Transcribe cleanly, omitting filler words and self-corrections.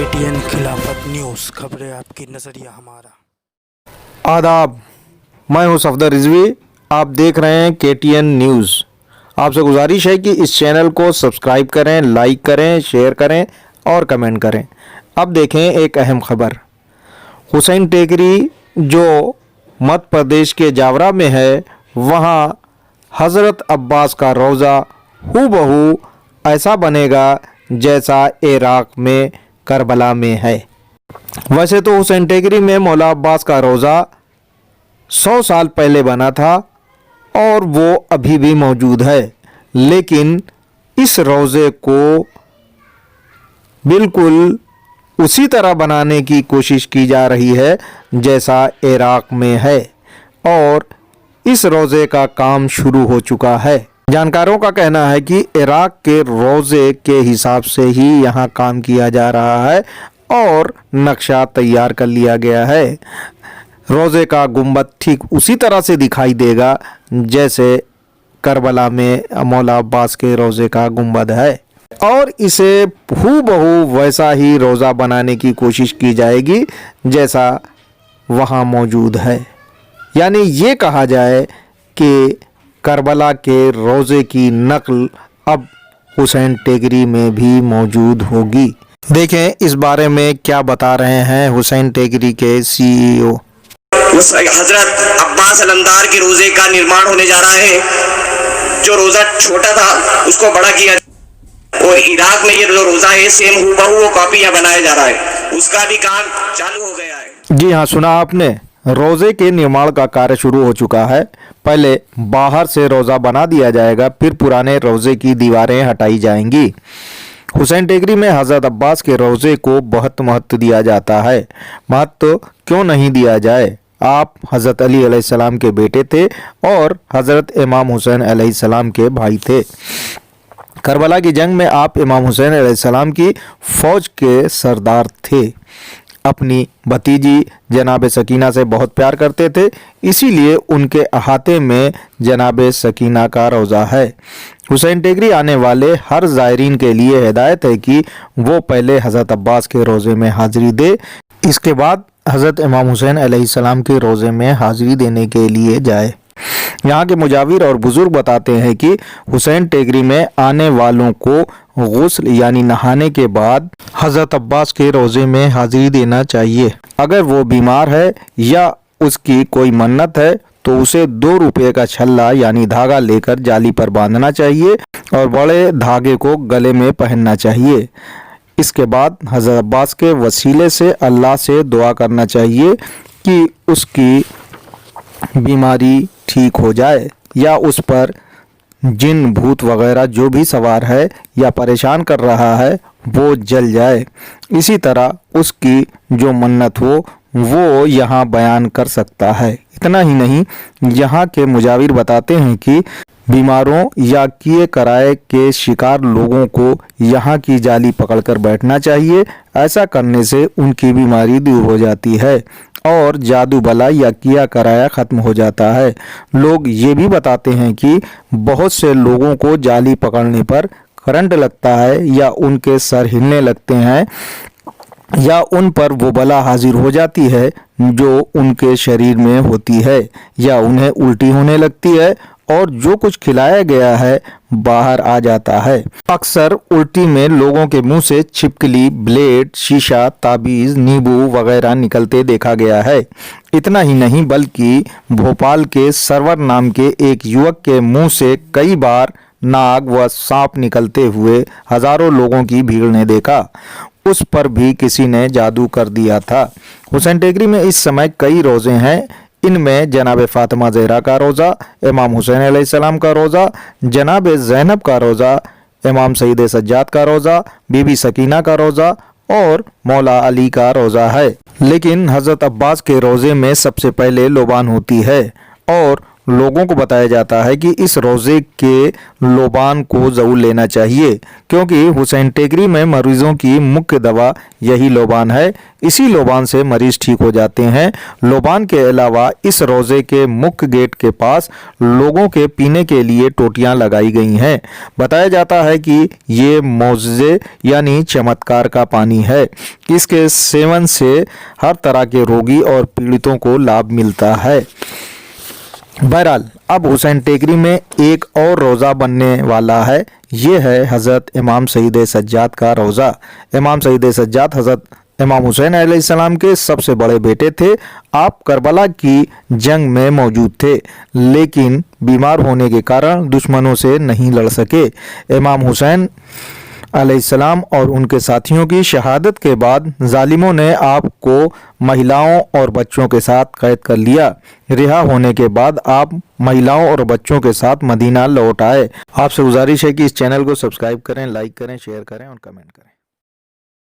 KTN खिलाफत news, खबरें आपकी, नज़रिया हमारा। आदाब, मैं हूं सफदर रिजवी। आप देख रहे हैं KTN न्यूज़। आपसे गुजारिश है कि इस चैनल को सब्सक्राइब करें, लाइक करें, शेयर करें और कमेंट करें। अब देखें एक अहम खबर। हुसैन टेकरी जो मध्य प्रदेश के जावरा में है, वहां हज़रत अब्बास का रोज़ा हूबहू ऐसा बनेगा जैसा इराक़ में करबला में है। वैसे तो हुसैन टेकरी में मौला अब्बास का रोज़ा 100 साल पहले बना था और वो अभी भी मौजूद है, लेकिन इस रोज़े को बिल्कुल उसी तरह बनाने की कोशिश की जा रही है जैसा इराक़ में है और इस रोज़े का काम शुरू हो चुका है। जानकारों का कहना है कि इराक़ के रोज़े के हिसाब से ही यहाँ काम किया जा रहा है और नक्शा तैयार कर लिया गया है। रोज़े का गुंबद ठीक उसी तरह से दिखाई देगा जैसे करबला में मौला अब्बास के रोज़े का गुंबद है और इसे हूबहू वैसा ही रोज़ा बनाने की कोशिश की जाएगी जैसा वहाँ मौजूद है। यानी ये कहा जाए कि करबला के रोज़े की नकल अब हुसैन टेकरी में भी मौजूद होगी। देखें इस बारे में क्या बता रहे हैं हुसैन टेकरी के CEO। हजरत अब्बास अलमदार के रोजे का निर्माण होने जा रहा है। जो रोजा छोटा था उसको बड़ा किया और इराक में ये जो रोजा है सेम हूबहू वो कॉपी यहाँ बनाया जा रहा है, उसका भी काम चालू हो गया है। जी हाँ, सुना आपने। रोज़े के निर्माण का कार्य शुरू हो चुका है। पहले बाहर से रोज़ा बना दिया जाएगा, फिर पुराने रोज़े की दीवारें हटाई जाएंगी। हुसैन टेकरी में हज़रत अब्बास के रोज़े को बहुत महत्व दिया जाता है। महत्व क्यों नहीं दिया जाए? आप हज़रत अली अलैहिस्सलाम के बेटे थे और हज़रत इमाम हुसैन अलैहिस्सलाम के भाई थे। करबला की जंग में आप इमाम हुसैन अलैहिस्सलाम की फ़ौज के सरदार थे। अपनी भतीजी जनाब सकीना से बहुत प्यार करते थे, इसीलिए उनके अहाते में जनाब सकीना का रोज़ा है। हुसैन टेकरी आने वाले हर ज़ायरीन के लिए हिदायत है कि वो पहले हज़रत अब्बास के रोज़े में हाज़िरी दे, इसके बाद हज़रत इमाम हुसैन अलैहिस्सलाम के रोज़े में हाज़िरी देने के लिए जाए। यहाँ के मुजाविर और बुज़ुर्ग बताते हैं कि हुसैन टेकरी में आने वालों को गुस्ल यानी नहाने के बाद हज़रत अब्बास के रोज़े में हाज़िरी देना चाहिए। अगर वो बीमार है या उसकी कोई मन्नत है तो उसे 2 रुपये का छल्ला यानी धागा लेकर जाली पर बांधना चाहिए और बड़े धागे को गले में पहनना चाहिए। इसके बाद हज़रत अब्बास के वसीले से अल्लाह से दुआ करना चाहिए कि उसकी बीमारी ठीक हो जाए या उस पर जिन भूत वगैरह जो भी सवार है या परेशान कर रहा है वो जल जाए। इसी तरह उसकी जो मन्नत हो वो यहाँ बयान कर सकता है। इतना ही नहीं, यहाँ के मुजाविर बताते हैं कि बीमारों या किए कराए के शिकार लोगों को यहाँ की जाली पकड़कर बैठना चाहिए। ऐसा करने से उनकी बीमारी दूर हो जाती है और जादू बला या किया कराया ख़त्म हो जाता है। लोग ये भी बताते हैं कि बहुत से लोगों को जाली पकड़ने पर करंट लगता है या उनके सर हिलने लगते हैं या उन पर वो बला हाजिर हो जाती है जो उनके शरीर में होती है या उन्हें उल्टी होने लगती है और जो कुछ खिलाया गया है बाहर आ जाता है। अक्सर उल्टी में लोगों के मुंह से छिपकली, ब्लेड, शीशा, ताबीज़, नींबू वगैरह निकलते देखा गया है। इतना ही नहीं बल्कि भोपाल के सरवर नाम के एक युवक के मुंह से कई बार नाग व सांप निकलते हुए हजारों लोगों की भीड़ ने देखा। उस पर भी किसी ने जादू कर दिया था। हुसैन टेकरी में इस समय कई रोज़े हैं। इनमें जनाब फ़ातिमा ज़हरा का रोज़ा, इमाम हुसैन अलैहिस्सलाम का रोज़ा, जनाब ज़ैनब का रोज़ा, इमाम सईद सज्जाद का रोज़ा, बीबी सकीना का रोज़ा और मौला अली का रोज़ा है। लेकिन हज़रत अब्बास के रोज़े में सबसे पहले लोबान होती है और लोगों को बताया जाता है कि इस रोज़े के लोबान को ज़रूर लेना चाहिए, क्योंकि हुसैन टेकरी में मरीजों की मुख्य दवा यही लोबान है। इसी लोबान से मरीज ठीक हो जाते हैं। लोबान के अलावा इस रोज़े के मुख्य गेट के पास लोगों के पीने के लिए टोटियां लगाई गई हैं। बताया जाता है कि ये मौजज़े यानी चमत्कार का पानी है। इसके सेवन से हर तरह के रोगी और पीड़ितों को लाभ मिलता है। बहरहाल अब हुसैन टेकरी में एक और रोज़ा बनने वाला है। ये है हज़रत इमाम सईद सज्जाद का रोज़ा। इमाम सईद सज्जाद हज़रत इमाम हुसैन अलैहिस्सलाम के सबसे बड़े बेटे थे। आप करबला की जंग में मौजूद थे, लेकिन बीमार होने के कारण दुश्मनों से नहीं लड़ सके। इमाम हुसैन अलैहिस्सलाम और उनके साथियों की शहादत के बाद जालिमों ने आपको महिलाओं और बच्चों के साथ कैद कर लिया। रिहा होने के बाद आप महिलाओं और बच्चों के साथ मदीना लौट आए। आपसे गुजारिश है कि इस चैनल को सब्सक्राइब करें, लाइक करें, शेयर करें और कमेंट करें।